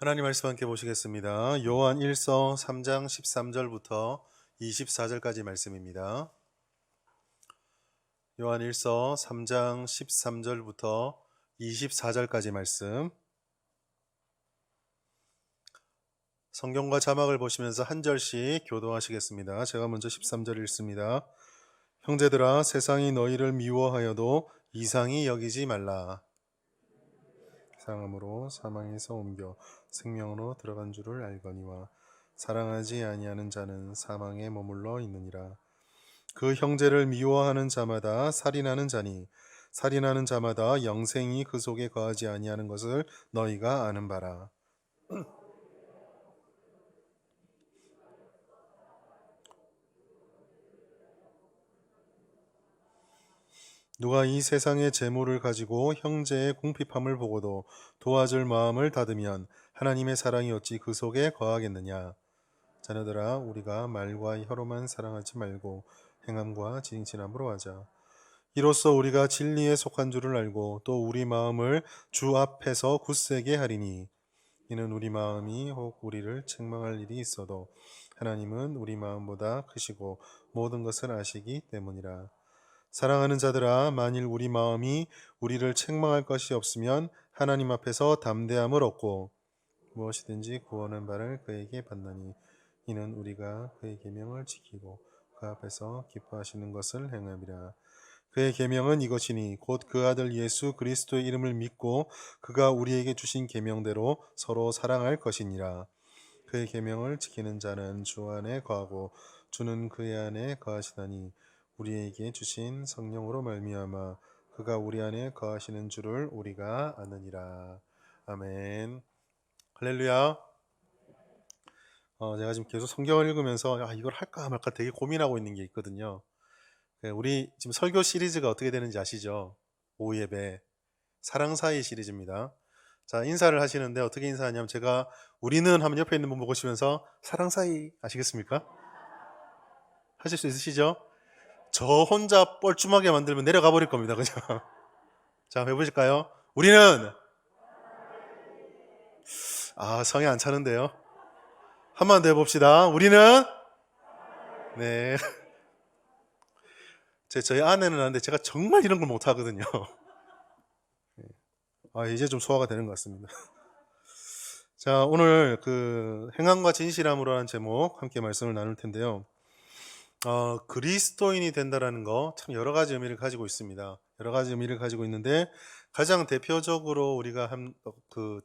하나님 말씀 함께 보시겠습니다. 요한 1서 3장 13절부터 24절까지 말씀입니다. 요한 1서 3장 13절부터 24절까지 말씀. 성경과 자막을 보시면서 한 절씩 교도하시겠습니다. 제가 먼저 13절 읽습니다. 형제들아, 세상이 너희를 미워하여도 이상히 여기지 말라. 사랑함으로 사망에서 옮겨 생명으로 들어간 줄을 알거니와 사랑하지 아니하는 자는 사망에 머물러 있느니라. 그 형제를 미워하는 자마다 살인하는 자니 살인하는 자마다 영생이 그 속에 거하지 아니하는 것을 너희가 아는 바라. 누가 이 세상의 재물을 가지고 형제의 궁핍함을 보고도 도와줄 마음을 닫으면 하나님의 사랑이 어찌 그 속에 거하겠느냐. 자녀들아, 우리가 말과 혀로만 사랑하지 말고 행함과 진실함으로 하자. 이로써 우리가 진리에 속한 줄을 알고 또 우리 마음을 주 앞에서 굳세게 하리니, 이는 우리 마음이 혹 우리를 책망할 일이 있어도 하나님은 우리 마음보다 크시고 모든 것을 아시기 때문이라. 사랑하는 자들아, 만일 우리 마음이 우리를 책망할 것이 없으면 하나님 앞에서 담대함을 얻고 무엇이든지 구하는 바를 그에게 받나니, 이는 우리가 그의 계명을 지키고 그 앞에서 기뻐하시는 것을 행함이라. 그의 계명은 이것이니 곧 그 아들 예수 그리스도의 이름을 믿고 그가 우리에게 주신 계명대로 서로 사랑할 것이니라. 그의 계명을 지키는 자는 주 안에 거하고 주는 그의 안에 거하시다니, 우리에게 주신 성령으로 말미암아 그가 우리 안에 거하시는 줄을 우리가 아느니라. 아멘. 할렐루야. 제가 지금 계속 성경을 읽으면서 이걸 할까 말까 되게 고민하고 있는 게 있거든요. 우리 지금 설교 시리즈가 어떻게 되는지 아시죠? 오후 예배 사랑 사이 시리즈입니다. 자, 인사를 하시는데 어떻게 인사하냐면, 제가 우리는 하면 옆에 있는 분 보시면서 사랑 사이 아시겠습니까? 하실 수 있으시죠? 저 혼자 뻘쭘하게 만들면 내려가 버릴 겁니다. 그죠? 자, 해보실까요? 우리는 성에 안 차는데요. 한 번 더 해봅시다. 우리는 네. 저희 아내는 아는데 제가 정말 이런 걸 못하거든요. 이제 좀 소화가 되는 것 같습니다. 자, 오늘 행함과 진실함으로라는 제목 함께 말씀을 나눌 텐데요. 그리스도인이 된다라는 거 참 여러 가지 의미를 가지고 있습니다. 여러 가지 의미를 가지고 있는데, 가장 대표적으로 우리가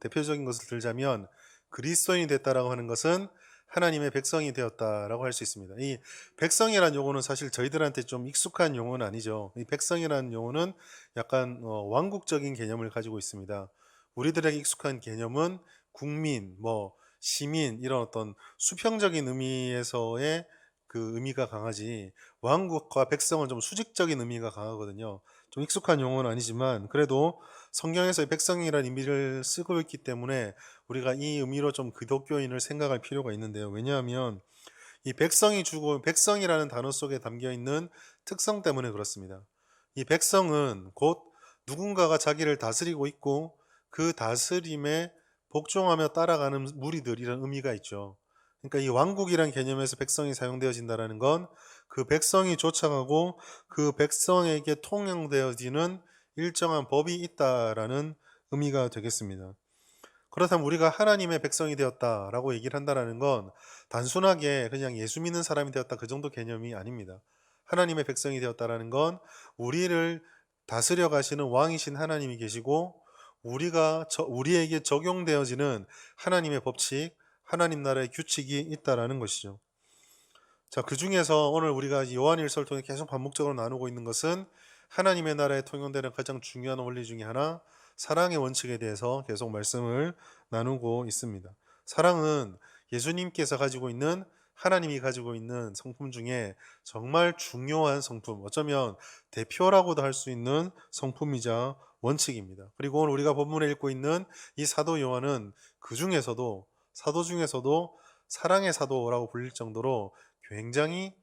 대표적인 것을 들자면, 그리스도인이 됐다라고 하는 것은 하나님의 백성이 되었다라고 할 수 있습니다. 이 백성이라는 용어는 사실 저희들한테 좀 익숙한 용어는 아니죠. 이 백성이라는 용어는 약간 왕국적인 개념을 가지고 있습니다. 우리들에게 익숙한 개념은 국민, 시민, 이런 어떤 수평적인 의미에서의 그 의미가 강하지, 왕국과 백성은 좀 수직적인 의미가 강하거든요. 좀 익숙한 용어는 아니지만 그래도 성경에서 백성이라는 의미를 쓰고 있기 때문에 우리가 이 의미로 좀 기독교인을 생각할 필요가 있는데요. 왜냐하면 이 백성이라는 단어 속에 담겨 있는 특성 때문에 그렇습니다. 이 백성은 곧 누군가가 자기를 다스리고 있고 그 다스림에 복종하며 따라가는 무리들, 이런 의미가 있죠. 그러니까 이 왕국이란 개념에서 백성이 사용되어진다는 건 그 백성이 쫓아가고 그 백성에게 통용되어지는 일정한 법이 있다라는 의미가 되겠습니다. 그렇다면 우리가 하나님의 백성이 되었다라고 얘기를 한다는 건 단순하게 그냥 예수 믿는 사람이 되었다, 그 정도 개념이 아닙니다. 하나님의 백성이 되었다라는 건 우리를 다스려 가시는 왕이신 하나님이 계시고, 우리에게 적용되어지는 하나님의 법칙, 하나님 나라의 규칙이 있다라는 것이죠. 자, 그 중에서 오늘 우리가 요한일서를 통해 계속 반복적으로 나누고 있는 것은 하나님의 나라에 통용되는 가장 중요한 원리 중에 하나, 사랑의 원칙에 대해서 계속 말씀을 나누고 있습니다. 사랑은 예수님께서 가지고 있는, 하나님이 가지고 있는 성품 중에 정말 중요한 성품, 어쩌면 대표라고도 할 수 있는 성품이자 원칙입니다. 그리고 오늘 우리가 본문에 읽고 있는 이 사도 요한은 사도 중에서도 사랑의 사도라고 불릴 정도로 굉장히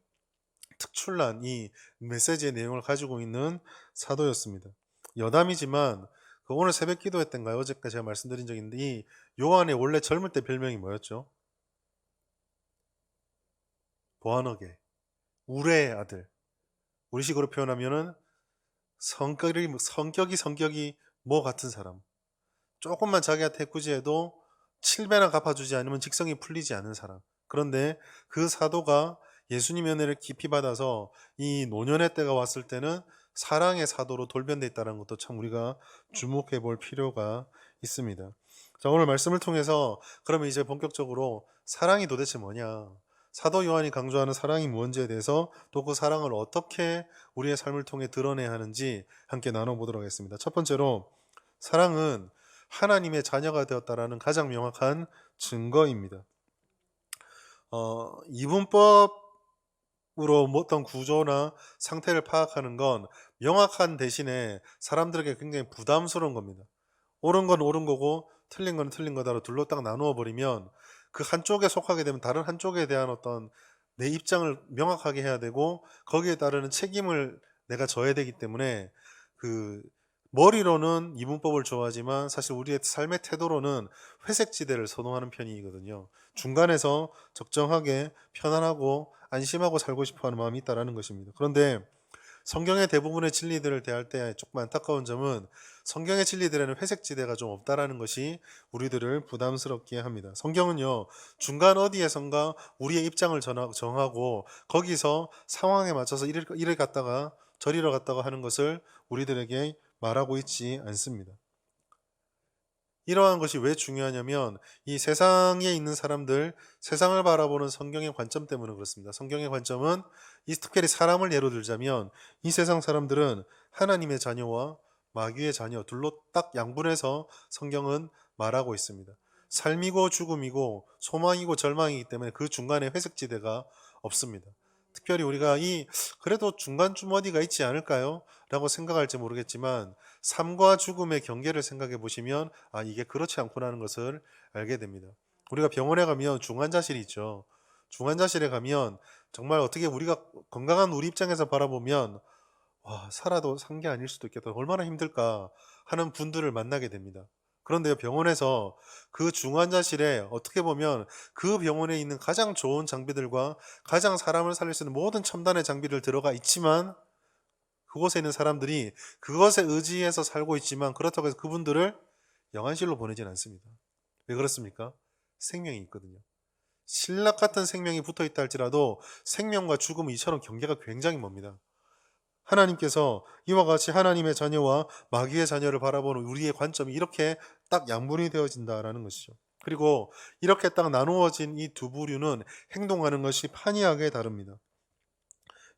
특출난 이 메시지의 내용을 가지고 있는 사도였습니다. 여담이지만 그 오늘 새벽 기도회 때인가요? 어제까 제가 말씀드린 적이 있는데 이 요한의 원래 젊을 때 별명이 뭐였죠? 보아너게, 우레의 아들. 우리식으로 표현하면은 성격이 뭐 같은 사람. 조금만 자기한테 해코지해도 7배나 갚아주지 않으면 직성이 풀리지 않는 사람. 그런데 그 사도가 예수님의 은혜를 깊이 받아서 이 노년의 때가 왔을 때는 사랑의 사도로 돌변돼 있다는 것도 참 우리가 주목해 볼 필요가 있습니다. 자, 오늘 말씀을 통해서 그러면 이제 본격적으로 사랑이 도대체 뭐냐? 사도 요한이 강조하는 사랑이 무엇인지에 대해서 또 그 사랑을 어떻게 우리의 삶을 통해 드러내야 하는지 함께 나눠보도록 하겠습니다. 첫 번째로 사랑은 하나님의 자녀가 되었다라는 가장 명확한 증거입니다. 이분법으로 어떤 구조나 상태를 파악하는 건 명확한 대신에 사람들에게 굉장히 부담스러운 겁니다. 옳은 건 옳은 거고 틀린 건 틀린 거다로 둘로 딱 나누어 버리면 그 한쪽에 속하게 되면 다른 한쪽에 대한 어떤 내 입장을 명확하게 해야 되고 거기에 따르는 책임을 내가 져야 되기 때문에 그 머리로는 이분법을 좋아하지만 사실 우리의 삶의 태도로는 회색지대를 선호하는 편이거든요. 중간에서 적정하게 편안하고 안심하고 살고 싶어하는 마음이 있다라는 것입니다. 그런데 성경의 대부분의 진리들을 대할 때 조금 안타까운 점은 성경의 진리들에는 회색지대가 좀 없다라는 것이 우리들을 부담스럽게 합니다. 성경은요, 중간 어디에선가 우리의 입장을 정하고 거기서 상황에 맞춰서 이를 갔다가 저리로 갔다가 하는 것을 우리들에게 말하고 있지 않습니다. 이러한 것이 왜 중요하냐면 이 세상에 있는 사람들, 세상을 바라보는 성경의 관점 때문에 그렇습니다. 성경의 관점은 특별히 사람을 예로 들자면 이 세상 사람들은 하나님의 자녀와 마귀의 자녀 둘로 딱 양분해서 성경은 말하고 있습니다. 삶이고 죽음이고 소망이고 절망이기 때문에 그 중간에 회색지대가 없습니다. 특별히 우리가 그래도 중간쯤 어디가 있지 않을까요? 라고 생각할지 모르겠지만 삶과 죽음의 경계를 생각해 보시면 이게 그렇지 않구나 하는 것을 알게 됩니다. 우리가 병원에 가면 중환자실이 있죠. 중환자실에 가면 정말 어떻게 우리가 건강한 우리 입장에서 바라보면 살아도 산 게 아닐 수도 있겠다. 얼마나 힘들까 하는 분들을 만나게 됩니다. 그런데요, 병원에서 그 중환자실에 어떻게 보면 그 병원에 있는 가장 좋은 장비들과 가장 사람을 살릴 수 있는 모든 첨단의 장비를 들어가 있지만 그곳에 있는 사람들이 그것에 의지해서 살고 있지만 그렇다고 해서 그분들을 영안실로 보내진 않습니다. 왜 그렇습니까? 생명이 있거든요. 신락 같은 생명이 붙어 있다 할지라도 생명과 죽음은 이처럼 경계가 굉장히 멉니다. 하나님께서 이와 같이 하나님의 자녀와 마귀의 자녀를 바라보는 우리의 관점이 이렇게 딱 양분이 되어진다라는 것이죠. 그리고 이렇게 딱 나누어진 이 두 부류는 행동하는 것이 판이하게 다릅니다.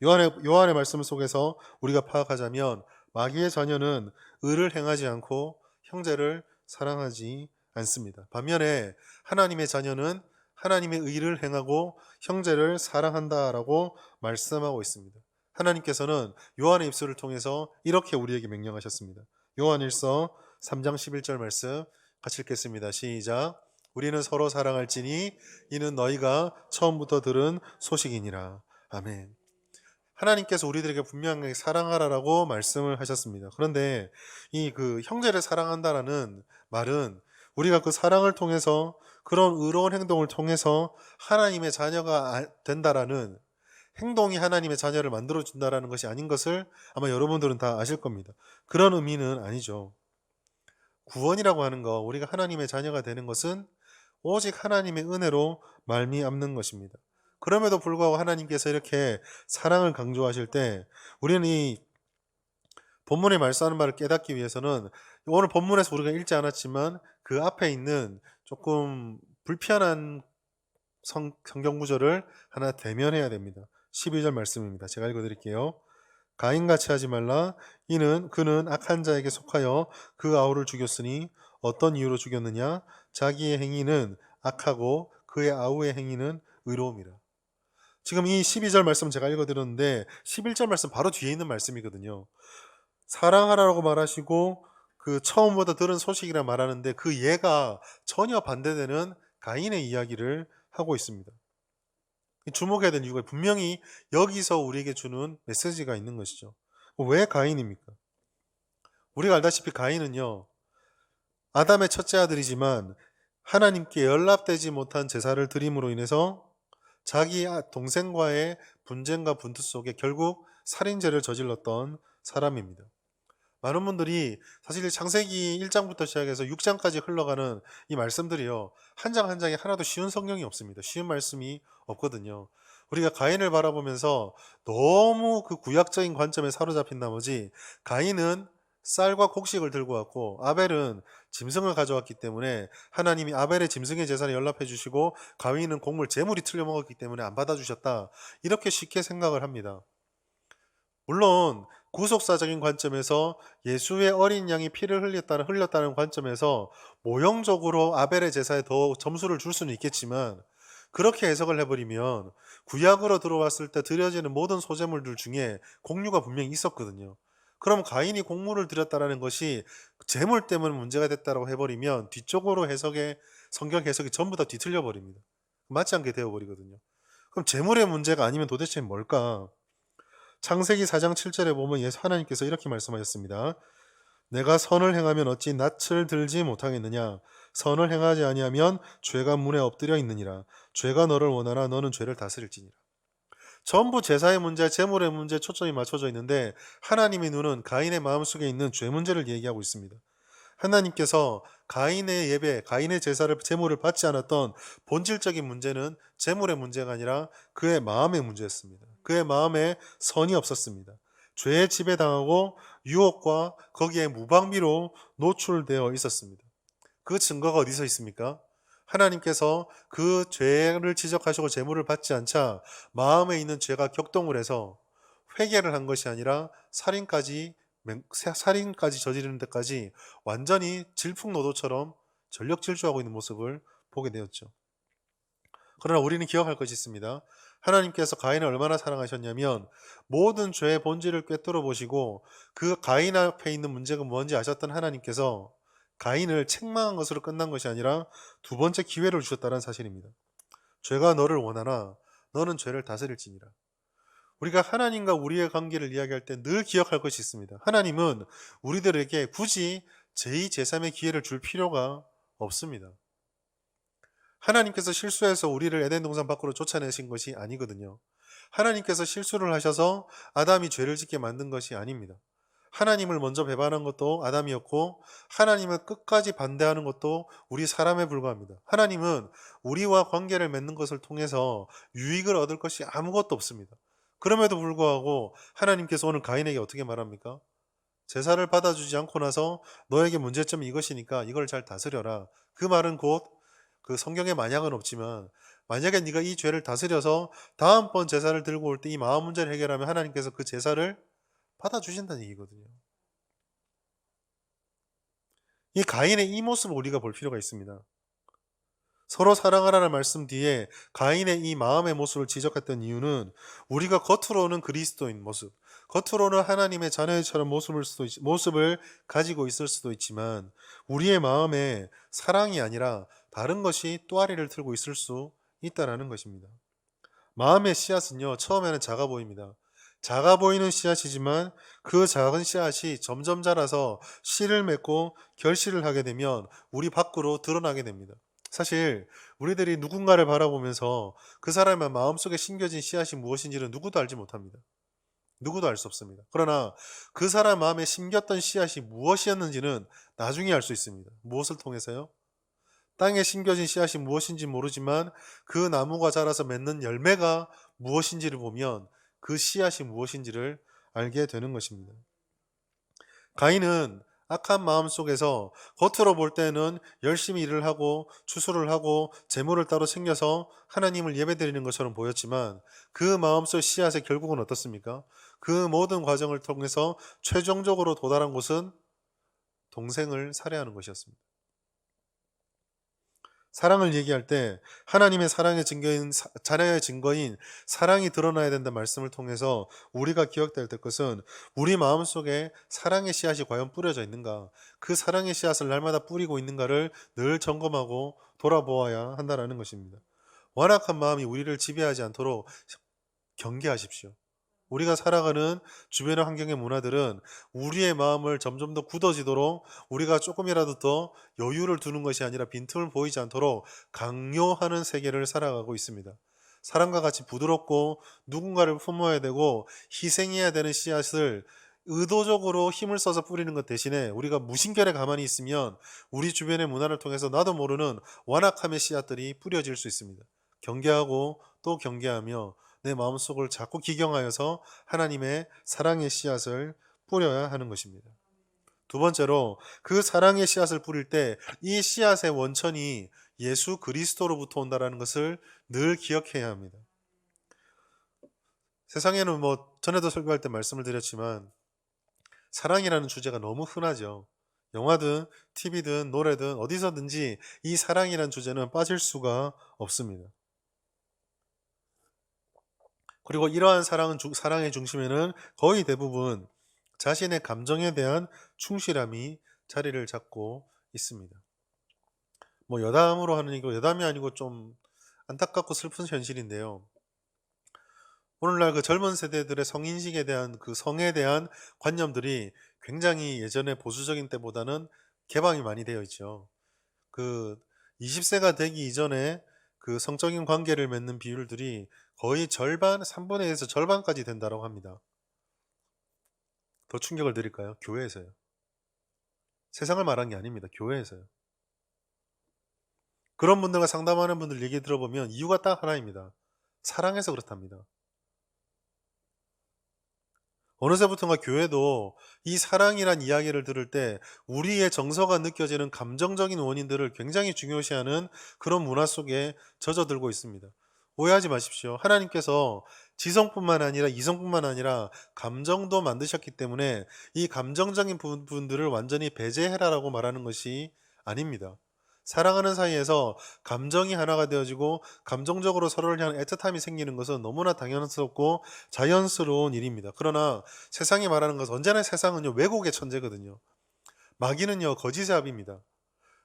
요한의 말씀 속에서 우리가 파악하자면 마귀의 자녀는 의를 행하지 않고 형제를 사랑하지 않습니다. 반면에 하나님의 자녀는 하나님의 의를 행하고 형제를 사랑한다라고 말씀하고 있습니다. 하나님께서는 요한의 입술을 통해서 이렇게 우리에게 명령하셨습니다. 요한일서 3장 11절 말씀 같이 읽겠습니다. 시작. 우리는 서로 사랑할지니 이는 너희가 처음부터 들은 소식이니라. 아멘. 하나님께서 우리들에게 분명하게 사랑하라라고 말씀을 하셨습니다. 그런데 그 형제를 사랑한다라는 말은 우리가 그 사랑을 통해서 그런 의로운 행동을 통해서 하나님의 자녀가 된다라는 행동이 하나님의 자녀를 만들어준다라는 것이 아닌 것을 아마 여러분들은 다 아실 겁니다. 그런 의미는 아니죠. 구원이라고 하는 거, 우리가 하나님의 자녀가 되는 것은 오직 하나님의 은혜로 말미암는 것입니다. 그럼에도 불구하고 하나님께서 이렇게 사랑을 강조하실 때 우리는 이 본문에 말씀하는 말을 깨닫기 위해서는 오늘 본문에서 우리가 읽지 않았지만 그 앞에 있는 조금 불편한 성경 구절을 하나 대면해야 됩니다. 12절 말씀입니다. 제가 읽어드릴게요. 가인같이 하지 말라. 그는 악한 자에게 속하여 그 아우를 죽였으니 어떤 이유로 죽였느냐? 자기의 행위는 악하고 그의 아우의 행위는 의로움이라. 지금 이 12절 말씀 제가 읽어드렸는데 11절 말씀 바로 뒤에 있는 말씀이거든요. 사랑하라고 말하시고 그 처음부터 들은 소식이라 말하는데 그 예가 전혀 반대되는 가인의 이야기를 하고 있습니다. 주목해야 될 이유가 분명히 여기서 우리에게 주는 메시지가 있는 것이죠. 왜 가인입니까? 우리가 알다시피 가인은요, 아담의 첫째 아들이지만 하나님께 연락되지 못한 제사를 드림으로 인해서 자기 동생과의 분쟁과 분투 속에 결국 살인죄를 저질렀던 사람입니다. 많은 분들이 사실 창세기 1장부터 시작해서 6장까지 흘러가는 이 말씀들이요, 한 장 한 장에 하나도 쉬운 성경이 없습니다. 쉬운 말씀이 없거든요. 우리가 가인을 바라보면서 너무 그 구약적인 관점에 사로잡힌 나머지, 가인은 쌀과 곡식을 들고 왔고 아벨은 짐승을 가져왔기 때문에 하나님이 아벨의 짐승의 제사를 연락해 주시고 가인은 곡물 제물이 틀려 먹었기 때문에 안 받아주셨다, 이렇게 쉽게 생각을 합니다. 물론 구속사적인 관점에서 예수의 어린 양이 피를 흘렸다는 관점에서 모형적으로 아벨의 제사에 더 점수를 줄 수는 있겠지만, 그렇게 해석을 해버리면 구약으로 들어왔을 때 드려지는 모든 소재물들 중에 곡류가 분명히 있었거든요. 그럼 가인이 곡물을 드렸다라는 것이 제물 때문에 문제가 됐다고 해버리면 뒤쪽으로 성경 해석이 전부 다 뒤틀려 버립니다. 맞지 않게 되어버리거든요. 그럼 제물의 문제가 아니면 도대체 뭘까? 창세기 4장 7절에 보면 예수 하나님께서 이렇게 말씀하셨습니다. 내가 선을 행하면 어찌 낯을 들지 못하겠느냐? 선을 행하지 아니하면 죄가 문에 엎드려 있느니라. 죄가 너를 원하나 너는 죄를 다스릴지니라. 전부 제사의 문제, 제물의 문제 초점이 맞춰져 있는데 하나님의 눈은 가인의 마음속에 있는 죄 문제를 얘기하고 있습니다. 하나님께서 가인의 예배, 가인의 제물을 받지 않았던 본질적인 문제는 제물의 문제가 아니라 그의 마음의 문제였습니다. 그의 마음에 선이 없었습니다. 죄에 지배당하고 유혹과 거기에 무방비로 노출되어 있었습니다. 그 증거가 어디서 있습니까? 하나님께서 그 죄를 지적하시고 제물을 받지 않자 마음에 있는 죄가 격동을 해서 회개를 한 것이 아니라 살인까지 저지르는 데까지 완전히 질풍노도처럼 전력 질주하고 있는 모습을 보게 되었죠. 그러나 우리는 기억할 것이 있습니다. 하나님께서 가인을 얼마나 사랑하셨냐면 모든 죄의 본질을 꿰뚫어 보시고 그 가인 앞에 있는 문제가 뭔지 아셨던 하나님께서 가인을 책망한 것으로 끝난 것이 아니라 두 번째 기회를 주셨다는 사실입니다. 죄가 너를 원하나 너는 죄를 다스릴지니라. 우리가 하나님과 우리의 관계를 이야기할 때 늘 기억할 것이 있습니다. 하나님은 우리들에게 굳이 제2, 제3의 기회를 줄 필요가 없습니다. 하나님께서 실수해서 우리를 에덴 동산 밖으로 쫓아내신 것이 아니거든요. 하나님께서 실수를 하셔서 아담이 죄를 짓게 만든 것이 아닙니다. 하나님을 먼저 배반한 것도 아담이었고 하나님을 끝까지 반대하는 것도 우리 사람에 불과합니다. 하나님은 우리와 관계를 맺는 것을 통해서 유익을 얻을 것이 아무것도 없습니다. 그럼에도 불구하고 하나님께서 오늘 가인에게 어떻게 말합니까? 제사를 받아주지 않고 나서 너에게 문제점이 이것이니까 이걸 잘 다스려라. 그 말은 곧 그 성경에 만약은 없지만 만약에 네가 이 죄를 다스려서 다음번 제사를 들고 올 때 이 마음 문제를 해결하면 하나님께서 그 제사를 받아주신다는 얘기거든요. 이 가인의 이 모습을 우리가 볼 필요가 있습니다. 서로 사랑하라는 말씀 뒤에 가인의 이 마음의 모습을 지적했던 이유는 우리가 겉으로는 그리스도인 모습, 겉으로는 하나님의 자녀처럼 모습을 가지고 있을 수도 있지만 우리의 마음에 사랑이 아니라 다른 것이 또아리를 틀고 있을 수 있다는 것입니다. 마음의 씨앗은요, 처음에는 작아 보입니다. 작아 보이는 씨앗이지만 그 작은 씨앗이 점점 자라서 씨를 맺고 결실을 하게 되면 우리 밖으로 드러나게 됩니다. 사실 우리들이 누군가를 바라보면서 그 사람의 마음속에 심겨진 씨앗이 무엇인지는 누구도 알지 못합니다. 누구도 알 수 없습니다. 그러나 그 사람 마음에 심겼던 씨앗이 무엇이었는지는 나중에 알 수 있습니다. 무엇을 통해서요? 땅에 심겨진 씨앗이 무엇인지 모르지만 그 나무가 자라서 맺는 열매가 무엇인지를 보면 그 씨앗이 무엇인지를 알게 되는 것입니다. 가인은 악한 마음 속에서 겉으로 볼 때는 열심히 일을 하고 추수를 하고 재물을 따로 챙겨서 하나님을 예배드리는 것처럼 보였지만 그 마음속 씨앗의 결국은 어떻습니까? 그 모든 과정을 통해서 최종적으로 도달한 곳은 동생을 살해하는 것이었습니다. 사랑을 얘기할 때 하나님의 사랑의 증거인 자녀의 증거인 사랑이 드러나야 된다는 말씀을 통해서 우리가 기억될 것은 우리 마음속에 사랑의 씨앗이 과연 뿌려져 있는가, 그 사랑의 씨앗을 날마다 뿌리고 있는가를 늘 점검하고 돌아보아야 한다는 것입니다. 완악한 마음이 우리를 지배하지 않도록 경계하십시오. 우리가 살아가는 주변의 환경의 문화들은 우리의 마음을 점점 더 굳어지도록 우리가 조금이라도 더 여유를 두는 것이 아니라 빈틈을 보이지 않도록 강요하는 세계를 살아가고 있습니다. 사람과 같이 부드럽고 누군가를 품어야 되고 희생해야 되는 씨앗을 의도적으로 힘을 써서 뿌리는 것 대신에 우리가 무심결에 가만히 있으면 우리 주변의 문화를 통해서 나도 모르는 완악함의 씨앗들이 뿌려질 수 있습니다. 경계하고 또 경계하며 내 마음속을 자꾸 기경하여서 하나님의 사랑의 씨앗을 뿌려야 하는 것입니다. 두 번째로 그 사랑의 씨앗을 뿌릴 때 이 씨앗의 원천이 예수 그리스도로부터 온다는 것을 늘 기억해야 합니다. 세상에는 전에도 설교할 때 말씀을 드렸지만 사랑이라는 주제가 너무 흔하죠. 영화든 TV든 노래든 어디서든지 이 사랑이라는 주제는 빠질 수가 없습니다. 그리고 이러한 사랑의 중심에는 거의 대부분 자신의 감정에 대한 충실함이 자리를 잡고 있습니다. 여담으로 하는 이거 여담이 아니고 좀 안타깝고 슬픈 현실인데요. 오늘날 그 젊은 세대들의 성인식에 대한 그 성에 대한 관념들이 굉장히 예전에 보수적인 때보다는 개방이 많이 되어 있죠. 그 20세가 되기 이전에 그 성적인 관계를 맺는 비율들이 거의 절반, 3분의 1에서 절반까지 된다고 합니다. 더 충격을 드릴까요? 교회에서요. 세상을 말한 게 아닙니다. 교회에서요. 그런 분들과 상담하는 분들 얘기 들어보면 이유가 딱 하나입니다. 사랑해서 그렇답니다. 어느새부턴가 교회도 이 사랑이란 이야기를 들을 때 우리의 정서가 느껴지는 감정적인 원인들을 굉장히 중요시하는 그런 문화 속에 젖어들고 있습니다. 오해하지 마십시오. 하나님께서 지성뿐만 아니라 이성뿐만 아니라 감정도 만드셨기 때문에 이 감정적인 부분들을 완전히 배제해라라고 말하는 것이 아닙니다. 사랑하는 사이에서 감정이 하나가 되어지고 감정적으로 서로를 향한 애틋함이 생기는 것은 너무나 당연스럽고 자연스러운 일입니다. 그러나 세상이 말하는 것은 언제나 세상은요 왜곡의 천재거든요. 마귀는요 거짓의 합입니다.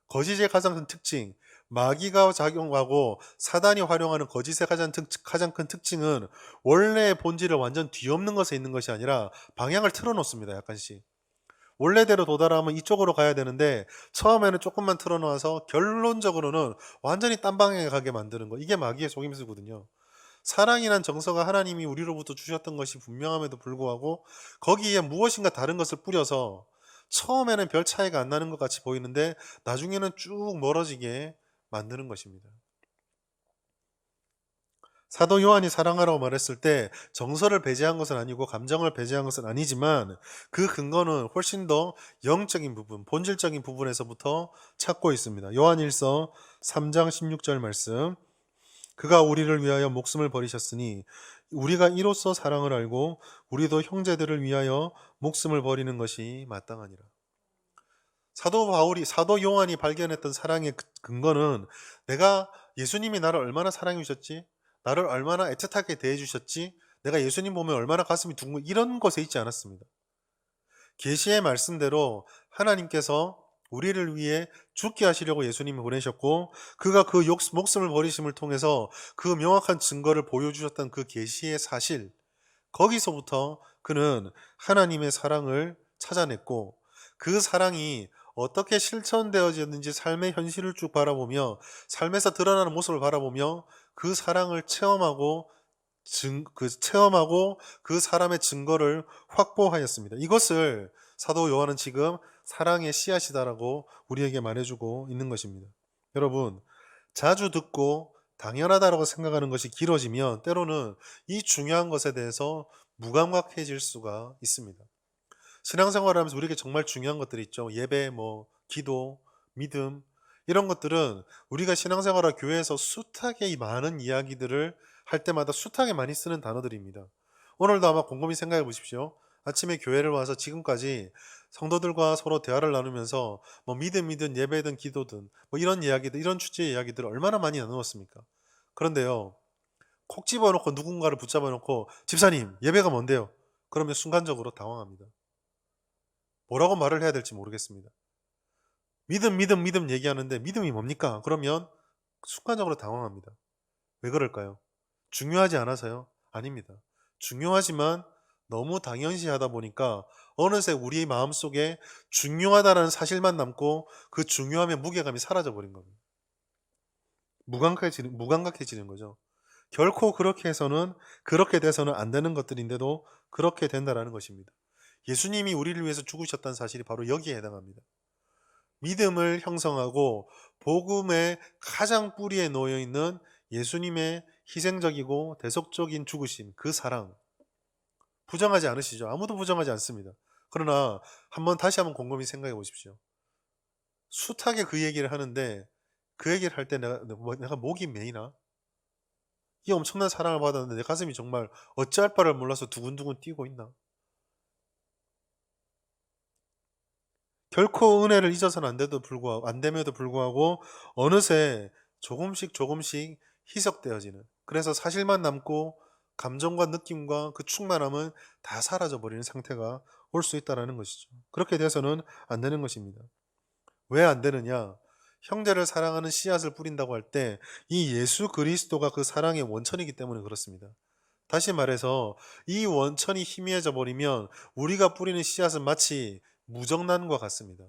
거짓의 가장 큰 특징, 마귀가 작용하고 사단이 활용하는 거짓의 가장 큰 특징은 원래의 본질을 완전 뒤엎는 것에 있는 것이 아니라 방향을 틀어놓습니다. 약간씩. 원래대로 도달하면 이쪽으로 가야 되는데 처음에는 조금만 틀어놓아서 결론적으로는 완전히 딴 방향에 가게 만드는 거. 이게 마귀의 속임수거든요. 사랑이란 정서가 하나님이 우리로부터 주셨던 것이 분명함에도 불구하고 거기에 무엇인가 다른 것을 뿌려서 처음에는 별 차이가 안 나는 것 같이 보이는데 나중에는 쭉 멀어지게 만드는 것입니다. 사도 요한이 사랑하라고 말했을 때 정서를 배제한 것은 아니고 감정을 배제한 것은 아니지만 그 근거는 훨씬 더 영적인 부분, 본질적인 부분에서부터 찾고 있습니다. 요한일서 3장 16절 말씀. 그가 우리를 위하여 목숨을 버리셨으니 우리가 이로써 사랑을 알고 우리도 형제들을 위하여 목숨을 버리는 것이 마땅하니라. 사도 요한이 발견했던 사랑의 근거는 내가 예수님이 나를 얼마나 사랑해 주셨지? 나를 얼마나 애틋하게 대해주셨지? 내가 예수님 보면 얼마나 가슴이 둥근 이런 것에 있지 않았습니다. 계시의 말씀대로 하나님께서 우리를 위해 죽게 하시려고 예수님을 보내셨고 그가 그 목숨을 버리심을 통해서 그 명확한 증거를 보여주셨던 그 계시의 사실 거기서부터 그는 하나님의 사랑을 찾아냈고 그 사랑이 어떻게 실천되어졌는지 삶의 현실을 쭉 바라보며 삶에서 드러나는 모습을 바라보며 그 사랑을 체험하고 그 사람의 증거를 확보하였습니다. 이것을 사도 요한은 지금 사랑의 씨앗이다라고 우리에게 말해주고 있는 것입니다. 여러분, 자주 듣고 당연하다라고 생각하는 것이 길어지면 때로는 이 중요한 것에 대해서 무감각해질 수가 있습니다. 신앙생활을 하면서 우리에게 정말 중요한 것들이 있죠. 예배, 기도, 믿음 이런 것들은 우리가 신앙생활과 교회에서 숱하게 많은 이야기들을 할 때마다 숱하게 많이 쓰는 단어들입니다. 오늘도 아마 곰곰이 생각해 보십시오. 아침에 교회를 와서 지금까지 성도들과 서로 대화를 나누면서 믿음이든 예배든 기도든 이런 이야기들, 이런 주제의 이야기들을 얼마나 많이 나누었습니까? 그런데요, 콕 집어놓고 누군가를 붙잡아놓고 집사님 예배가 뭔데요? 그러면 순간적으로 당황합니다. 뭐라고 말을 해야 될지 모르겠습니다. 믿음 얘기하는데 믿음이 뭡니까? 그러면 순간적으로 당황합니다. 왜 그럴까요? 중요하지 않아서요? 아닙니다. 중요하지만 너무 당연시하다 보니까 어느새 우리 마음속에 중요하다는 사실만 남고 그 중요함의 무게감이 사라져 버린 겁니다. 무감각해지는 거죠. 결코 그렇게 돼서는 안 되는 것들인데도 그렇게 된다라는 것입니다. 예수님이 우리를 위해서 죽으셨다는 사실이 바로 여기에 해당합니다. 믿음을 형성하고 복음의 가장 뿌리에 놓여 있는 예수님의 희생적이고 대속적인 죽으심, 그 사랑 부정하지 않으시죠? 아무도 부정하지 않습니다. 그러나 다시 한번 곰곰이 생각해 보십시오. 숱하게 그 얘기를 하는데 그 얘기를 할 때 내가 목이 메이나? 이 엄청난 사랑을 받았는데 내 가슴이 정말 어찌할 바를 몰라서 두근두근 뛰고 있나? 결코 은혜를 잊어서는 안 됨에도 불구하고 어느새 조금씩 희석되어지는, 그래서 사실만 남고 감정과 느낌과 그 충만함은 다 사라져 버리는 상태가 올 수 있다는 것이죠. 그렇게 돼서는 안 되는 것입니다. 왜 안 되느냐? 형제를 사랑하는 씨앗을 뿌린다고 할 때 이 예수 그리스도가 그 사랑의 원천이기 때문에 그렇습니다. 다시 말해서 이 원천이 희미해져 버리면 우리가 뿌리는 씨앗은 마치 무정란과 같습니다.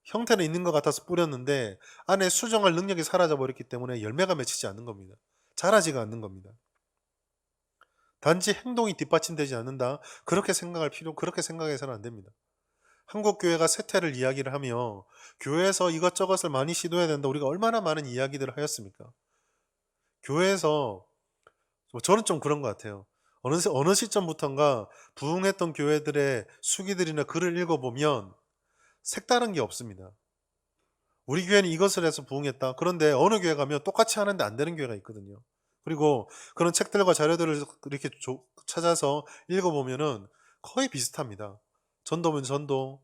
형태는 있는 것 같아서 뿌렸는데 안에 수정할 능력이 사라져 버렸기 때문에 열매가 맺히지 않는 겁니다. 자라지가 않는 겁니다. 단지 행동이 뒷받침되지 않는다. 그렇게 생각해서는 안 됩니다. 한국 교회가 쇠퇴를 이야기를 하며 교회에서 이것저것을 많이 시도해야 된다. 우리가 얼마나 많은 이야기들을 하였습니까? 교회에서 저는 좀 그런 것 같아요. 어느 시점부턴가 부흥했던 교회들의 수기들이나 글을 읽어보면 색다른 게 없습니다. 우리 교회는 이것을 해서 부흥했다. 그런데 어느 교회 가면 똑같이 하는데 안 되는 교회가 있거든요. 그리고 그런 책들과 자료들을 이렇게 찾아서 읽어보면은 거의 비슷합니다. 전도면 전도,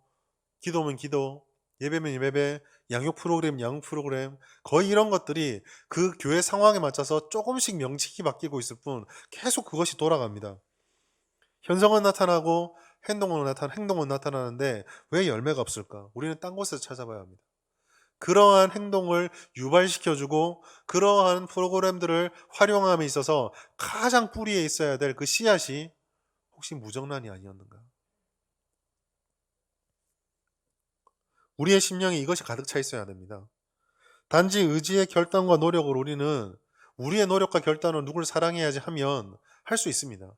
기도면 기도, 예배면 예배, 양육 프로그램, 양육 프로그램, 거의 이런 것들이 그 교회 상황에 맞춰서 조금씩 명칭이 바뀌고 있을 뿐 계속 그것이 돌아갑니다. 현상은 나타나고 행동은 나타나는데 왜 열매가 없을까? 우리는 딴 곳에서 찾아봐야 합니다. 그러한 행동을 유발시켜주고 그러한 프로그램들을 활용함에 있어서 가장 뿌리에 있어야 될 그 씨앗이 혹시 무정란이 아니었는가? 우리의 심령에 이것이 가득 차 있어야 됩니다. 단지 의지의 결단과 노력으로 우리는 우리의 노력과 결단으로 누굴 사랑해야지 하면 할 수 있습니다.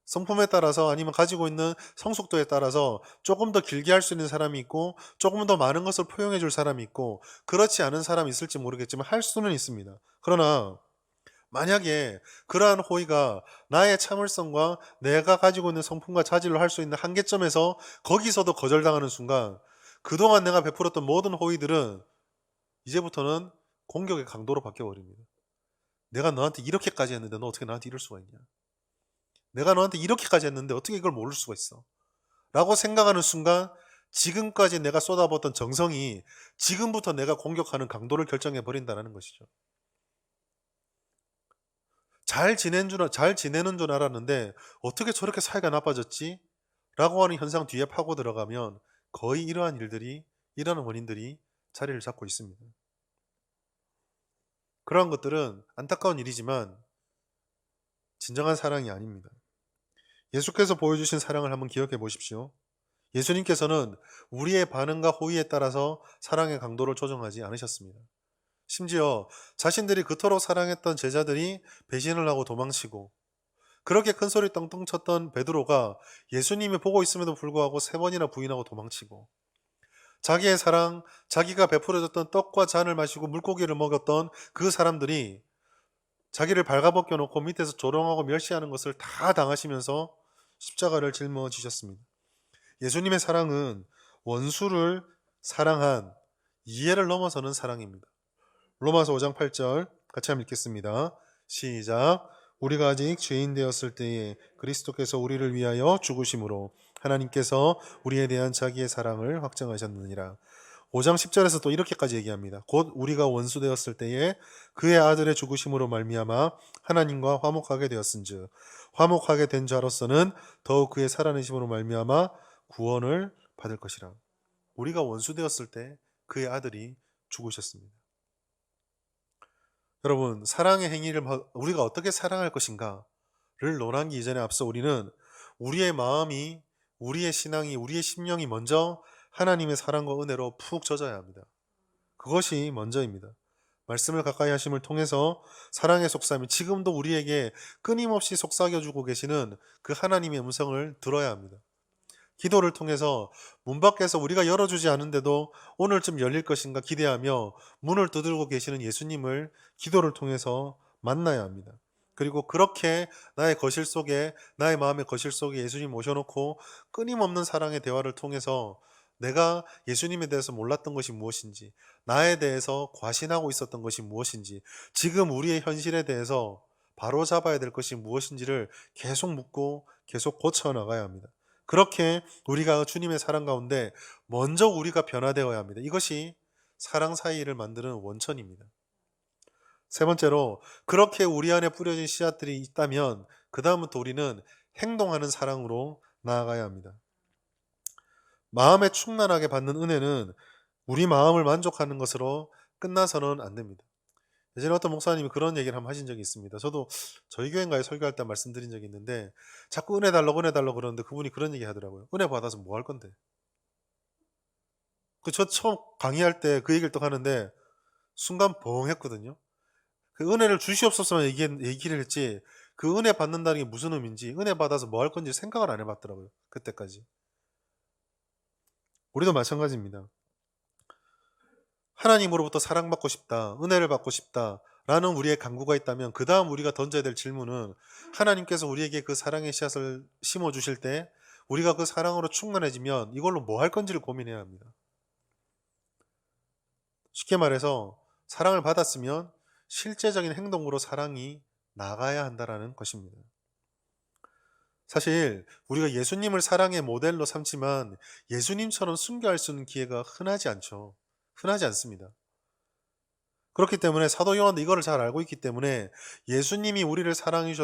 성품에 따라서 아니면 가지고 있는 성숙도에 따라서 조금 더 길게 할 수 있는 사람이 있고 조금 더 많은 것을 포용해 줄 사람이 있고 그렇지 않은 사람이 있을지 모르겠지만 할 수는 있습니다. 그러나 만약에 그러한 호의가 나의 참을성과 내가 가지고 있는 성품과 자질로 할 수 있는 한계점에서 거기서도 거절당하는 순간 그동안 내가 베풀었던 모든 호의들은 이제부터는 공격의 강도로 바뀌어버립니다. 내가 너한테 이렇게까지 했는데 너 어떻게 나한테 이럴 수가 있냐? 내가 너한테 이렇게까지 했는데 어떻게 이걸 모를 수가 있어? 라고 생각하는 순간 지금까지 내가 쏟아부었던 정성이 지금부터 내가 공격하는 강도를 결정해 버린다는 것이죠. 잘 지내는 줄 알았는데 어떻게 저렇게 사이가 나빠졌지? 라고 하는 현상 뒤에 파고 들어가면 거의 이러한 원인들이 자리를 잡고 있습니다. 그러한 것들은 안타까운 일이지만 진정한 사랑이 아닙니다. 예수께서 보여주신 사랑을 한번 기억해 보십시오. 예수님께서는 우리의 반응과 호의에 따라서 사랑의 강도를 조정하지 않으셨습니다. 심지어 자신들이 그토록 사랑했던 제자들이 배신을 하고 도망치고 그렇게 큰 소리 떵떵 쳤던 베드로가 예수님이 보고 있음에도 불구하고 3번이나 부인하고 도망치고 자기의 사랑, 자기가 베풀어줬던 떡과 잔을 마시고 물고기를 먹었던 그 사람들이 자기를 발가벗겨 놓고 밑에서 조롱하고 멸시하는 것을 다 당하시면서 십자가를 짊어지셨습니다. 예수님의 사랑은 원수를 사랑한 이해를 넘어서는 사랑입니다. 로마서 5장 8절 같이 한번 읽겠습니다. 시작. 우리가 아직 죄인 되었을 때에 그리스도께서 우리를 위하여 죽으심으로 하나님께서 우리에 대한 자기의 사랑을 확정하셨느니라. 5장 10절에서 또 이렇게까지 얘기합니다. 곧 우리가 원수 되었을 때에 그의 아들의 죽으심으로 말미암아 하나님과 화목하게 되었은즉 화목하게 된 자로서는 더욱 그의 살아내심으로 말미암아 구원을 받을 것이라. 우리가 원수 되었을 때 그의 아들이 죽으셨습니다. 여러분, 사랑의 행위를 우리가 어떻게 사랑할 것인가를 논하기 이전에 앞서 우리는 우리의 마음이, 우리의 신앙이, 우리의 심령이 먼저 하나님의 사랑과 은혜로 푹 젖어야 합니다. 그것이 먼저입니다. 말씀을 가까이 하심을 통해서 사랑의 속삭임이 지금도 우리에게 끊임없이 속삭여주고 계시는 그 하나님의 음성을 들어야 합니다. 기도를 통해서 문 밖에서 우리가 열어주지 않은데도 오늘쯤 열릴 것인가 기대하며 문을 두들고 계시는 예수님을 기도를 통해서 만나야 합니다. 그리고 그렇게 나의 거실 속에, 나의 마음의 거실 속에 예수님 모셔놓고 끊임없는 사랑의 대화를 통해서 내가 예수님에 대해서 몰랐던 것이 무엇인지, 나에 대해서 과신하고 있었던 것이 무엇인지, 지금 우리의 현실에 대해서 바로 잡아야 될 것이 무엇인지를 계속 묻고 계속 고쳐나가야 합니다. 그렇게 우리가 주님의 사랑 가운데 먼저 우리가 변화되어야 합니다. 이것이 사랑 사이를 만드는 원천입니다. 세 번째로, 그렇게 우리 안에 뿌려진 씨앗들이 있다면 그 다음부터 우리는 행동하는 사랑으로 나아가야 합니다. 마음에 충만하게 받는 은혜는 우리 마음을 만족하는 것으로 끝나서는 안 됩니다. 예전에 어떤 목사님이 그런 얘기를 한번 하신 적이 있습니다. 저도 저희 교회인가에 설교할 때 말씀드린 적이 있는데 자꾸 은혜 달라고 그러는데 그분이 그런 얘기 하더라고요. 은혜 받아서 뭐 할 건데? 저 처음 강의할 때 그 얘기를 또 하는데 순간 벙 했거든요. 그 은혜를 주시옵소서만 얘기를 했지 그 은혜 받는다는 게 무슨 의미인지, 은혜 받아서 뭐 할 건지 생각을 안 해봤더라고요. 그때까지. 우리도 마찬가지입니다. 하나님으로부터 사랑받고 싶다, 은혜를 받고 싶다 라는 우리의 간구가 있다면 그 다음 우리가 던져야 될 질문은, 하나님께서 우리에게 그 사랑의 씨앗을 심어주실 때 우리가 그 사랑으로 충만해지면 이걸로 뭐 할 건지를 고민해야 합니다. 쉽게 말해서 사랑을 받았으면 실제적인 행동으로 사랑이 나가야 한다는 것입니다. 사실 우리가 예수님을 사랑의 모델로 삼지만 예수님처럼 순교할 수 있는 기회가 흔하지 않죠. 흔하지 않습니다. 그렇기 때문에 사도 요한도 이거를 잘 알고 있기 때문에 예수님이 우리를 사랑해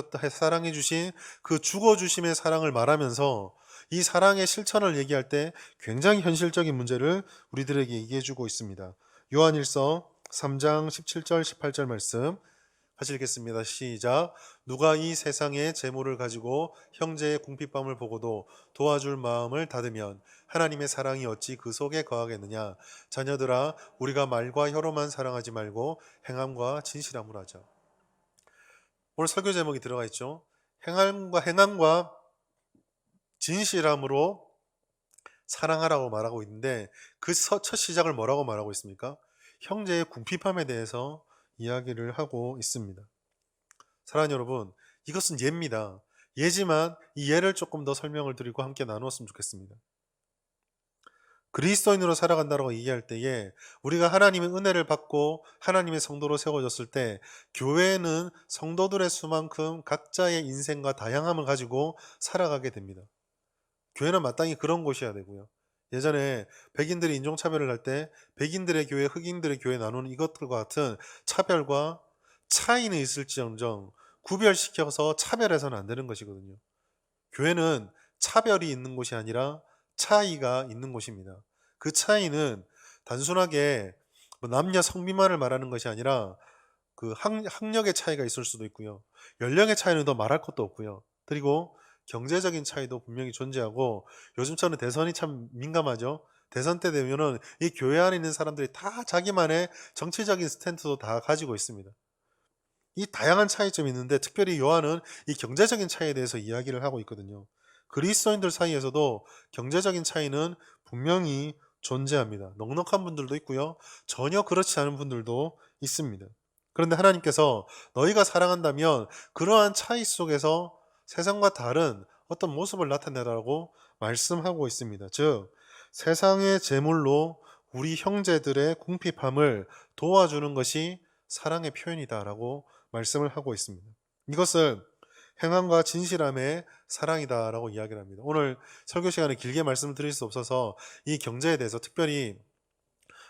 주신 그 죽어주심의 사랑을 말하면서 이 사랑의 실천을 얘기할 때 굉장히 현실적인 문제를 우리들에게 얘기해 주고 있습니다. 요한일서 3장 17절 18절 말씀 같이 읽겠습니다. 시작. 누가 이 세상의 재물을 가지고 형제의 궁핍함을 보고도 도와줄 마음을 닫으면 하나님의 사랑이 어찌 그 속에 거하겠느냐. 자녀들아, 우리가 말과 혀로만 사랑하지 말고 행함과 진실함으로 하자. 오늘 설교 제목이 들어가 있죠. 행함과 진실함으로 사랑하라고 말하고 있는데 그 첫 시작을 뭐라고 말하고 있습니까? 형제의 궁핍함에 대해서 이야기를 하고 있습니다. 사랑하는 여러분, 이것은 예입니다. 예지만 이 예를 조금 더 설명을 드리고 함께 나누었으면 좋겠습니다. 그리스도인으로 살아간다고 얘기할 때에 우리가 하나님의 은혜를 받고 하나님의 성도로 세워졌을 때 교회는 성도들의 수만큼 각자의 인생과 다양함을 가지고 살아가게 됩니다. 교회는 마땅히 그런 곳이어야 되고요. 예전에 백인들이 인종차별을 할 때 백인들의 교회, 흑인들의 교회 나누는 이것들과 같은 차별과 차이는 있을지언정 구별시켜서 차별해서는 안 되는 것이거든요. 교회는 차별이 있는 곳이 아니라 차이가 있는 곳입니다. 그 차이는 단순하게 남녀 성비만을 말하는 것이 아니라 그 학력의 차이가 있을 수도 있고요. 연령의 차이는 더 말할 것도 없고요. 그리고 경제적인 차이도 분명히 존재하고, 요즘처럼 대선이 참 민감하죠. 대선 때 되면은 이 교회 안에 있는 사람들이 다 자기만의 정치적인 스탠스도 다 가지고 있습니다. 이 다양한 차이점이 있는데 특별히 요한은 이 경제적인 차이에 대해서 이야기를 하고 있거든요. 그리스도인들 사이에서도 경제적인 차이는 분명히 존재합니다. 넉넉한 분들도 있고요. 전혀 그렇지 않은 분들도 있습니다. 그런데 하나님께서 너희가 사랑한다면 그러한 차이 속에서 세상과 다른 어떤 모습을 나타내라고 말씀하고 있습니다. 즉, 세상의 제물로 우리 형제들의 궁핍함을 도와주는 것이 사랑의 표현이다라고 말씀을 하고 있습니다. 이것을 행함과 진실함의 사랑이다라고 이야기를 합니다. 오늘 설교 시간에 길게 말씀을 드릴 수 없어서 이 경제에 대해서 특별히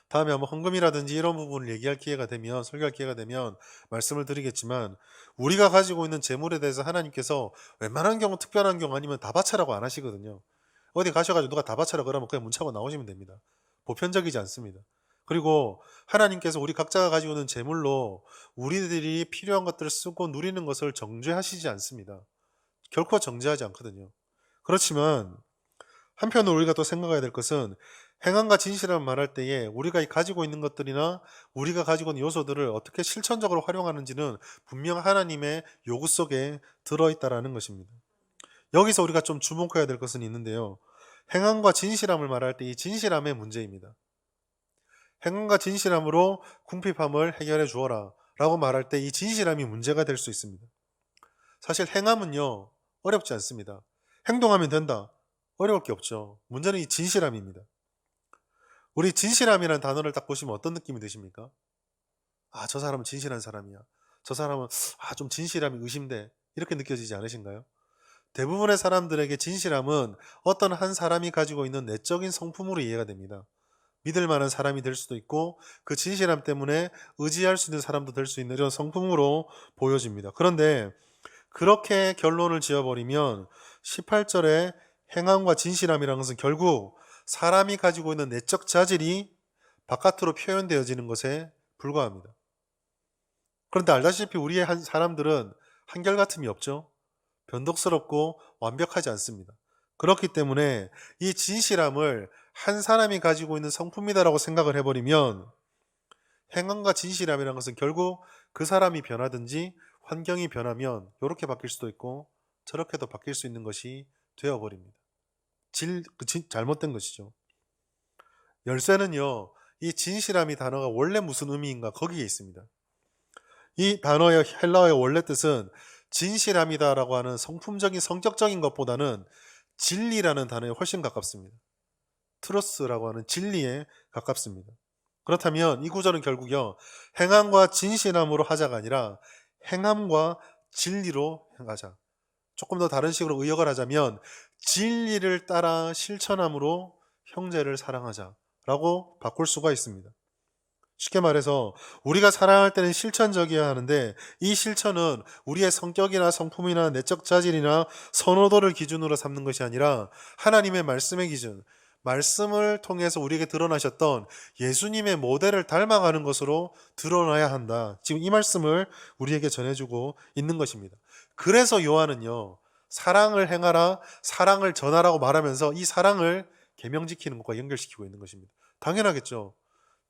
다음에 한번 헌금이라든지 이런 부분을 얘기할 기회가 되면, 설교할 기회가 되면 말씀을 드리겠지만, 우리가 가지고 있는 재물에 대해서 하나님께서 웬만한 경우, 특별한 경우 아니면 다 바쳐라고 안 하시거든요. 어디 가셔가지고 누가 다 바쳐라 그러면 그냥 문 차고 나오시면 됩니다. 보편적이지 않습니다. 그리고 하나님께서 우리 각자가 가지고 있는 재물로 우리들이 필요한 것들을 쓰고 누리는 것을 정죄하시지 않습니다. 결코 정죄하지 않거든요. 그렇지만 한편으로 우리가 또 생각해야 될 것은 행함과 진실함을 말할 때에 우리가 가지고 있는 것들이나 우리가 가지고 있는 요소들을 어떻게 실천적으로 활용하는지는 분명 하나님의 요구 속에 들어있다라는 것입니다. 여기서 우리가 좀 주목해야 될 것은 있는데요. 행함과 진실함을 말할 때 이 진실함의 문제입니다. 행함과 진실함으로 궁핍함을 해결해 주어라 라고 말할 때 이 진실함이 문제가 될 수 있습니다. 사실 행함은요, 어렵지 않습니다. 행동하면 된다. 어려울 게 없죠. 문제는 이 진실함입니다. 우리 진실함이라는 단어를 딱 보시면 어떤 느낌이 드십니까? 아, 저 사람은 진실한 사람이야. 저 사람은 좀 진실함이 의심돼. 이렇게 느껴지지 않으신가요? 대부분의 사람들에게 진실함은 어떤 한 사람이 가지고 있는 내적인 성품으로 이해가 됩니다. 믿을 만한 사람이 될 수도 있고 그 진실함 때문에 의지할 수 있는 사람도 될 수 있는 이런 성품으로 보여집니다. 그런데 그렇게 결론을 지어버리면 18절에 행함과 진실함이라는 것은 결국 사람이 가지고 있는 내적 자질이 바깥으로 표현되어지는 것에 불과합니다. 그런데 알다시피 우리의 사람들은 한결같음이 없죠. 변덕스럽고 완벽하지 않습니다. 그렇기 때문에 이 진실함을 한 사람이 가지고 있는 성품이다라고 생각을 해버리면 행함과 진실함이라는 것은 결국 그 사람이 변하든지 환경이 변하면 이렇게 바뀔 수도 있고 저렇게도 바뀔 수 있는 것이 되어버립니다. 잘못된 것이죠. 열쇠는요, 이 진실함이 단어가 원래 무슨 의미인가 거기에 있습니다. 이 단어의 헬라어의 원래 뜻은 진실함이다라고 하는 성품적인 성격적인 것보다는 진리라는 단어에 훨씬 가깝습니다. 트러스라고 하는 진리에 가깝습니다. 그렇다면 이 구절은 결국요, 행함과 진실함으로 하자가 아니라 행함과 진리로 행하자. 조금 더 다른 식으로 의역을 하자면 진리를 따라 실천함으로 형제를 사랑하자라고 바꿀 수가 있습니다. 쉽게 말해서 우리가 사랑할 때는 실천적이어야 하는데 이 실천은 우리의 성격이나 성품이나 내적 자질이나 선호도를 기준으로 삼는 것이 아니라 하나님의 말씀의 기준, 말씀을 통해서 우리에게 드러나셨던 예수님의 모델을 닮아가는 것으로 드러나야 한다. 지금 이 말씀을 우리에게 전해주고 있는 것입니다. 그래서 요한은요, 사랑을 행하라, 사랑을 전하라고 말하면서 이 사랑을 계명지키는 것과 연결시키고 있는 것입니다. 당연하겠죠.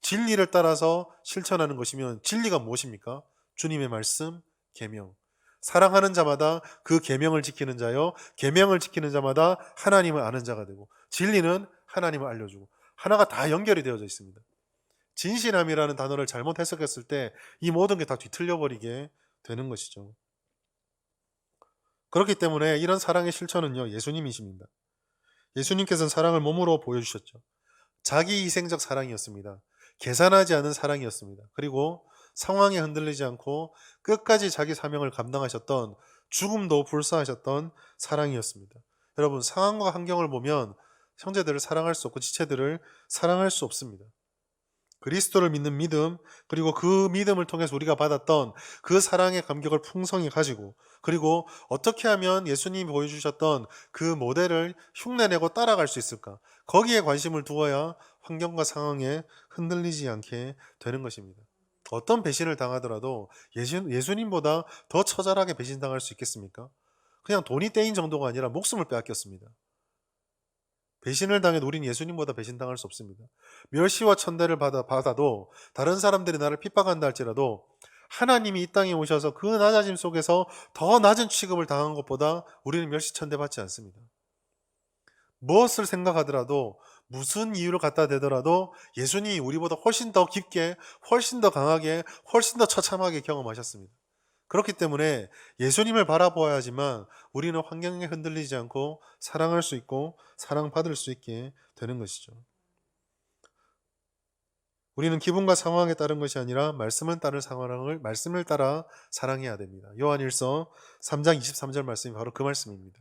진리를 따라서 실천하는 것이면 진리가 무엇입니까? 주님의 말씀, 계명. 사랑하는 자마다 그 계명을 지키는 자요, 계명을 지키는 자마다 하나님을 아는 자가 되고, 진리는 하나님을 알려주고, 하나가 다 연결이 되어져 있습니다. 진실함이라는 단어를 잘못 해석했을 때 이 모든 게 다 뒤틀려 버리게 되는 것이죠. 그렇기 때문에 이런 사랑의 실천은요, 예수님이십니다. 예수님께서는 사랑을 몸으로 보여주셨죠. 자기 희생적 사랑이었습니다. 계산하지 않은 사랑이었습니다. 그리고 상황에 흔들리지 않고 끝까지 자기 사명을 감당하셨던, 죽음도 불사하셨던 사랑이었습니다. 여러분, 상황과 환경을 보면 형제들을 사랑할 수 없고 지체들을 사랑할 수 없습니다. 그리스도를 믿는 믿음, 그리고 그 믿음을 통해서 우리가 받았던 그 사랑의 감격을 풍성히 가지고, 그리고 어떻게 하면 예수님이 보여주셨던 그 모델을 흉내내고 따라갈 수 있을까? 거기에 관심을 두어야 환경과 상황에 흔들리지 않게 되는 것입니다. 어떤 배신을 당하더라도 예수님보다 더 처절하게 배신당할 수 있겠습니까? 그냥 돈이 떼인 정도가 아니라 목숨을 빼앗겼습니다. 배신을 당해도 우린 예수님보다 배신당할 수 없습니다. 멸시와 천대를 받아도 다른 사람들이 나를 핍박한다 할지라도 하나님이 이 땅에 오셔서 그 낮아짐 속에서 더 낮은 취급을 당한 것보다 우리는 멸시 천대 받지 않습니다. 무엇을 생각하더라도 무슨 이유를 갖다 대더라도 예수님이 우리보다 훨씬 더 깊게, 훨씬 더 강하게, 훨씬 더 처참하게 경험하셨습니다. 그렇기 때문에 예수님을 바라보아야지만 우리는 환경에 흔들리지 않고 사랑할 수 있고 사랑받을 수 있게 되는 것이죠. 우리는 기분과 상황에 따른 것이 아니라 말씀을 따라 사랑해야 됩니다. 요한일서 3장 23절 말씀이 바로 그 말씀입니다.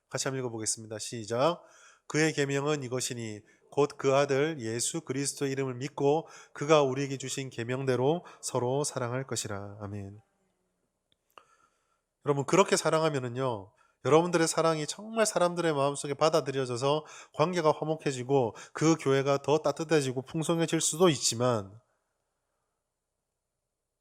같이 한번 읽어보겠습니다. 시작. 그의 계명은 이것이니 곧 그 아들 예수 그리스도의 이름을 믿고 그가 우리에게 주신 계명대로 서로 사랑할 것이라. 아멘. 여러분, 그렇게 사랑하면은요, 여러분들의 사랑이 정말 사람들의 마음속에 받아들여져서 관계가 화목해지고 그 교회가 더 따뜻해지고 풍성해질 수도 있지만,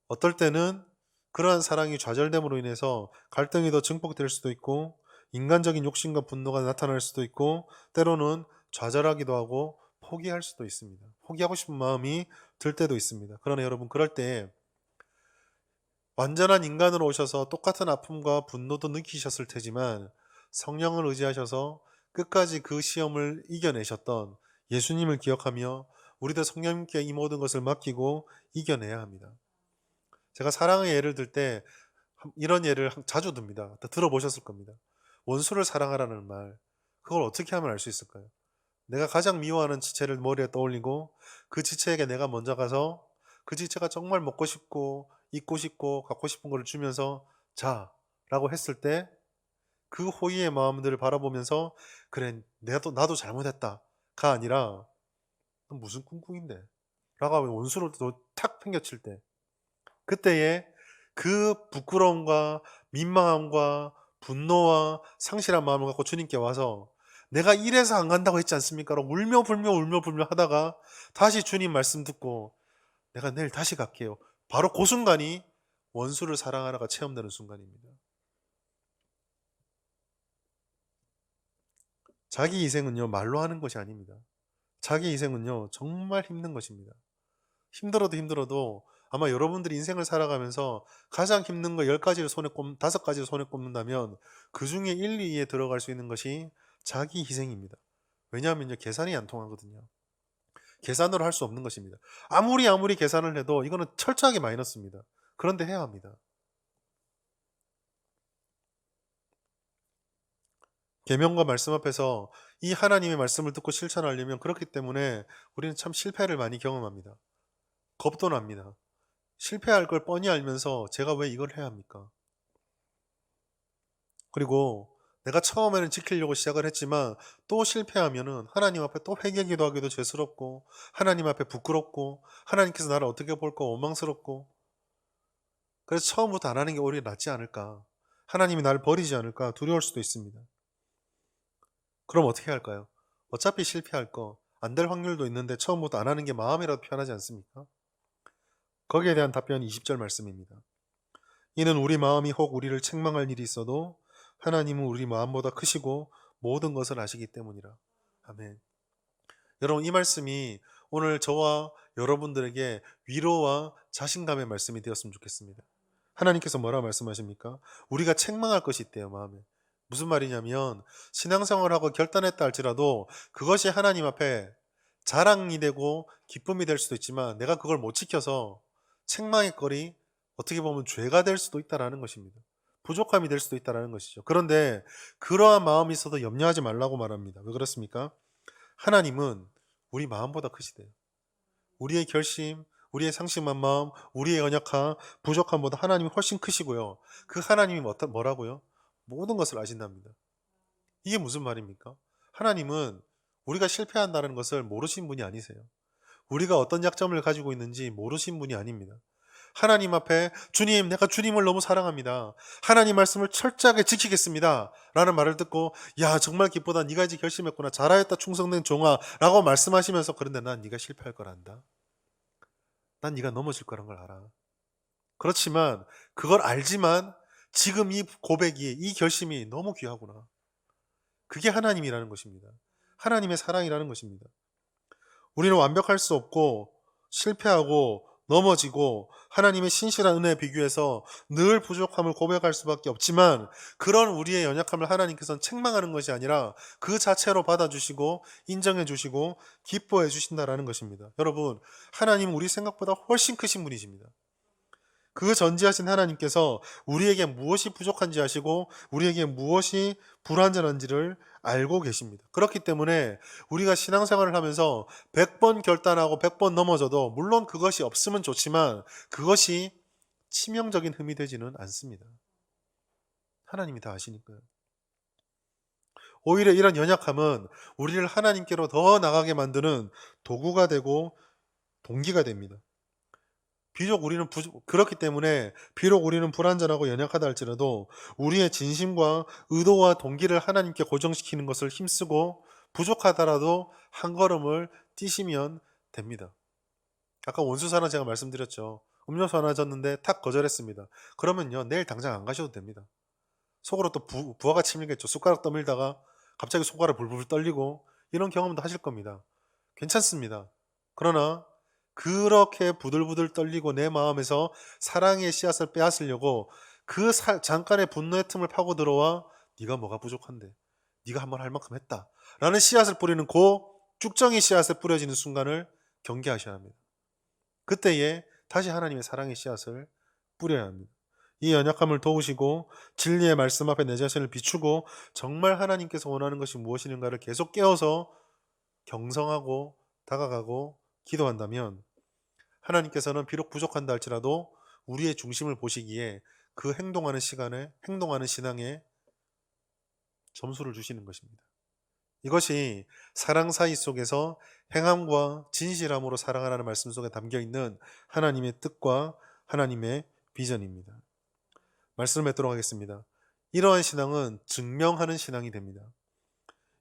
어떨 때는 그러한 사랑이 좌절됨으로 인해서 갈등이 더 증폭될 수도 있고 인간적인 욕심과 분노가 나타날 수도 있고 때로는 좌절하기도 하고 포기할 수도 있습니다. 포기하고 싶은 마음이 들 때도 있습니다. 그러나 여러분 그럴 때 완전한 인간으로 오셔서 똑같은 아픔과 분노도 느끼셨을 테지만 성령을 의지하셔서 끝까지 그 시험을 이겨내셨던 예수님을 기억하며 우리도 성령님께 이 모든 것을 맡기고 이겨내야 합니다. 제가 사랑의 예를 들 때 이런 예를 자주 듭니다. 들어보셨을 겁니다. 원수를 사랑하라는 말, 그걸 어떻게 하면 알 수 있을까요? 내가 가장 미워하는 지체를 머리에 떠올리고 그 지체에게 내가 먼저 가서 그 지체가 정말 먹고 싶고 입고 싶고 갖고 싶은 걸 주면서 자 라고 했을 때 그 호의의 마음들을 바라보면서 그래 나도 잘못했다 가 아니라 무슨 꿍꿍인데 라고 하면 원수를 탁 팽겨칠 때 그때에 그 부끄러움과 민망함과 분노와 상실한 마음을 갖고 주님께 와서 내가 이래서 안 간다고 했지 않습니까? 라고 울며 불며 하다가 다시 주님 말씀 듣고 내가 내일 다시 갈게요. 바로 그 순간이 원수를 사랑하라가 체험되는 순간입니다. 자기 희생은요 말로 하는 것이 아닙니다. 자기 희생은요 정말 힘든 것입니다. 힘들어도 아마 여러분들이 인생을 살아가면서 가장 힘든 거 10가지를 손에 5가지를 손에 꼽는다면 그 중에 1, 2위에 들어갈 수 있는 것이 자기 희생입니다. 왜냐하면요 계산이 안 통하거든요. 계산으로 할 수 없는 것입니다. 아무리 계산을 해도 이거는 철저하게 마이너스입니다. 그런데 해야 합니다. 계명과 말씀 앞에서 이 하나님의 말씀을 듣고 실천하려면 그렇기 때문에 우리는 참 실패를 많이 경험합니다. 겁도 납니다. 실패할 걸 뻔히 알면서 제가 왜 이걸 해야 합니까? 그리고 내가 처음에는 지키려고 시작을 했지만 또 실패하면은 하나님 앞에 또 회개기도 하기도 죄스럽고 하나님 앞에 부끄럽고 하나님께서 나를 어떻게 볼까 원망스럽고 그래서 처음부터 안 하는 게 오히려 낫지 않을까 하나님이 나를 버리지 않을까 두려울 수도 있습니다. 그럼 어떻게 할까요? 어차피 실패할 거 안 될 확률도 있는데 처음부터 안 하는 게 마음이라도 편하지 않습니까? 거기에 대한 답변이 20절 말씀입니다. 이는 우리 마음이 혹 우리를 책망할 일이 있어도 하나님은 우리 마음보다 크시고 모든 것을 아시기 때문이라. 아멘. 여러분 이 말씀이 오늘 저와 여러분들에게 위로와 자신감의 말씀이 되었으면 좋겠습니다. 하나님께서 뭐라 말씀하십니까? 우리가 책망할 것이 있대요 마음에. 무슨 말이냐면 신앙생활하고 결단했다 할지라도 그것이 하나님 앞에 자랑이 되고 기쁨이 될 수도 있지만 내가 그걸 못 지켜서 책망의 거리 어떻게 보면 죄가 될 수도 있다는 것입니다. 부족함이 될 수도 있다는 것이죠. 그런데 그러한 마음이 있어도 염려하지 말라고 말합니다. 왜 그렇습니까? 하나님은 우리 마음보다 크시대요. 우리의 결심, 우리의 상심한 마음, 우리의 연약함, 부족함보다 하나님이 훨씬 크시고요. 그 하나님이 뭐라고요? 모든 것을 아신답니다. 이게 무슨 말입니까? 하나님은 우리가 실패한다는 것을 모르신 분이 아니세요. 우리가 어떤 약점을 가지고 있는지 모르신 분이 아닙니다. 하나님 앞에 주님, 내가 주님을 너무 사랑합니다. 하나님 말씀을 철저하게 지키겠습니다. 라는 말을 듣고 야 정말 기쁘다. 네가 이제 결심했구나. 잘하였다 충성된 종아 라고 말씀하시면서 그런데 난 네가 실패할 걸 안다. 난 네가 넘어질 거란 걸 알아. 그렇지만 그걸 알지만 지금 이 고백이 이 결심이 너무 귀하구나. 그게 하나님이라는 것입니다. 하나님의 사랑이라는 것입니다. 우리는 완벽할 수 없고 실패하고 넘어지고 하나님의 신실한 은혜에 비교해서 늘 부족함을 고백할 수밖에 없지만 그런 우리의 연약함을 하나님께서는 책망하는 것이 아니라 그 자체로 받아주시고 인정해 주시고 기뻐해 주신다라는 것입니다. 여러분 하나님은 우리 생각보다 훨씬 크신 분이십니다. 그 전지하신 하나님께서 우리에게 무엇이 부족한지 아시고 우리에게 무엇이 불완전한지를 알고 계십니다. 그렇기 때문에 우리가 신앙생활을 하면서 100번 결단하고 100번 넘어져도 물론 그것이 없으면 좋지만 그것이 치명적인 흠이 되지는 않습니다. 하나님이 다 아시니까요. 오히려 이런 연약함은 우리를 하나님께로 더 나가게 만드는 도구가 되고 동기가 됩니다. 그렇기 때문에 비록 우리는 불완전하고 연약하다 할지라도 우리의 진심과 의도와 동기를 하나님께 고정시키는 것을 힘쓰고 부족하더라도 한 걸음을 뛰시면 됩니다. 아까 원수사랑 제가 말씀드렸죠. 음료수 하나 줬는데 탁 거절했습니다. 그러면요 내일 당장 안 가셔도 됩니다. 속으로 또 부하가 치밀겠죠. 숟가락 떠밀다가 갑자기 손가락 불불 떨리고 이런 경험도 하실 겁니다. 괜찮습니다. 그러나 그렇게 부들부들 떨리고 내 마음에서 사랑의 씨앗을 빼앗으려고 그 잠깐의 분노의 틈을 파고 들어와 네가 뭐가 부족한데 네가 한 번 할 만큼 했다 라는 씨앗을 뿌리는 그 쭉정이 씨앗에 뿌려지는 순간을 경계하셔야 합니다. 그때에 다시 하나님의 사랑의 씨앗을 뿌려야 합니다. 이 연약함을 도우시고 진리의 말씀 앞에 내 자신을 비추고 정말 하나님께서 원하는 것이 무엇인가를 계속 깨어서 경성하고 다가가고 기도한다면 하나님께서는 비록 부족한다 할지라도 우리의 중심을 보시기에 그 행동하는 신앙에 점수를 주시는 것입니다. 이것이 사랑 사이 속에서 행함과 진실함으로 사랑하라는 말씀 속에 담겨 있는 하나님의 뜻과 하나님의 비전입니다. 말씀을 맺도록 하겠습니다. 이러한 신앙은 증명하는 신앙이 됩니다.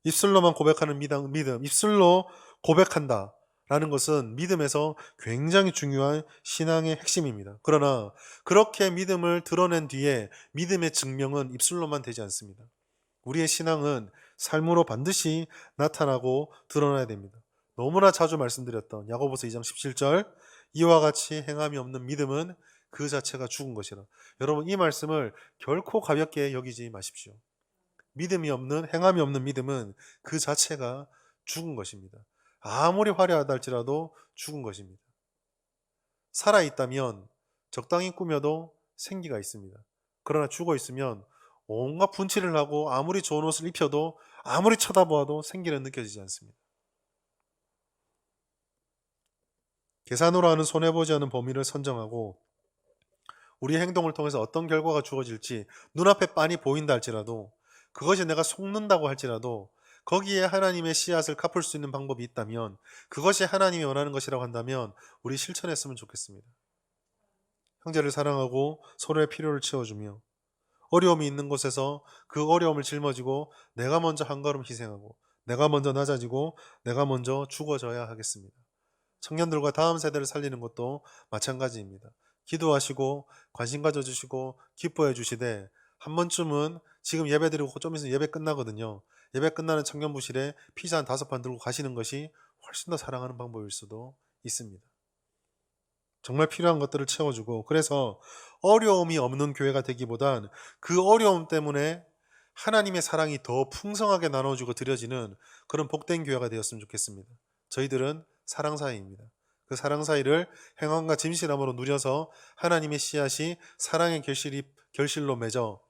입술로만 고백하는 믿음, 입술로 고백한다 라는 것은 믿음에서 굉장히 중요한 신앙의 핵심입니다. 그러나 그렇게 믿음을 드러낸 뒤에 믿음의 증명은 입술로만 되지 않습니다. 우리의 신앙은 삶으로 반드시 나타나고 드러나야 됩니다. 너무나 자주 말씀드렸던 야고보서 2장 17절 이와 같이 행함이 없는 믿음은 그 자체가 죽은 것이라. 여러분 이 말씀을 결코 가볍게 여기지 마십시오. 믿음이 없는 행함이 없는 믿음은 그 자체가 죽은 것입니다. 아무리 화려하다 할지라도 죽은 것입니다. 살아있다면 적당히 꾸며도 생기가 있습니다. 그러나 죽어 있으면 온갖 분칠을 하고 아무리 좋은 옷을 입혀도 아무리 쳐다보아도 생기는 느껴지지 않습니다. 계산으로 하는 손해보지 않은 범위를 선정하고 우리의 행동을 통해서 어떤 결과가 주어질지 눈앞에 빤히 보인다 할지라도 그것이 내가 속는다고 할지라도 거기에 하나님의 씨앗을 갚을 수 있는 방법이 있다면 그것이 하나님이 원하는 것이라고 한다면 우리 실천했으면 좋겠습니다. 형제를 사랑하고 서로의 필요를 채워주며 어려움이 있는 곳에서 그 어려움을 짊어지고 내가 먼저 한 걸음 희생하고 내가 먼저 낮아지고 내가 먼저 죽어져야 하겠습니다. 청년들과 다음 세대를 살리는 것도 마찬가지입니다. 기도하시고 관심 가져주시고 기뻐해 주시되 한 번쯤은 지금 예배 드리고 좀 있으면 예배 끝나거든요. 예배 끝나는 청년부실에 피자 한 5판 들고 가시는 것이 훨씬 더 사랑하는 방법일 수도 있습니다. 정말 필요한 것들을 채워주고 그래서 어려움이 없는 교회가 되기보단 그 어려움 때문에 하나님의 사랑이 더 풍성하게 나눠주고 드려지는 그런 복된 교회가 되었으면 좋겠습니다. 저희들은 사랑 사이입니다. 그 사랑 사이를 행함과 진실함으로 누려서 하나님의 씨앗이 사랑의 결실로 맺어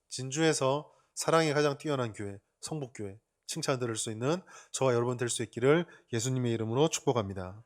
진주에서 사랑이 가장 뛰어난 교회, 성북교회 칭찬 들을 수 있는 저와 여러분 될 수 있기를 예수님의 이름으로 축복합니다.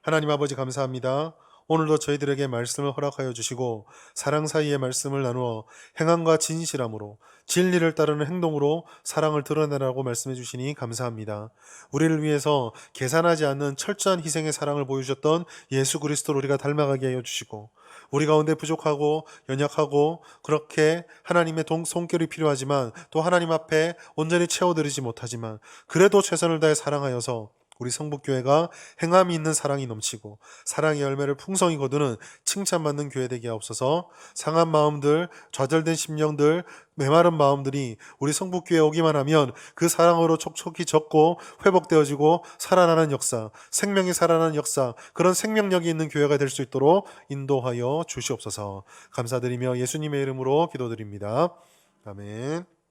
하나님 아버지 감사합니다. 오늘도 저희들에게 말씀을 허락하여 주시고 사랑 사이의 말씀을 나누어 행함과 진실함으로 진리를 따르는 행동으로 사랑을 드러내라고 말씀해 주시니 감사합니다. 우리를 위해서 계산하지 않는 철저한 희생의 사랑을 보여주셨던 예수 그리스도를 우리가 닮아가게 하여 주시고 우리 가운데 부족하고 연약하고 그렇게 하나님의 손길이 필요하지만 또 하나님 앞에 온전히 채워드리지 못하지만 그래도 최선을 다해 사랑하여서 우리 성북교회가 행함이 있는 사랑이 넘치고 사랑의 열매를 풍성히 거두는 칭찬받는 교회 되게 하옵소서. 상한 마음들, 좌절된 심령들, 메마른 마음들이 우리 성북교회에 오기만 하면 그 사랑으로 촉촉히 젖고 회복되어지고 살아나는 역사, 생명이 살아나는 역사, 그런 생명력이 있는 교회가 될 수 있도록 인도하여 주시옵소서. 감사드리며 예수님의 이름으로 기도드립니다. 아멘.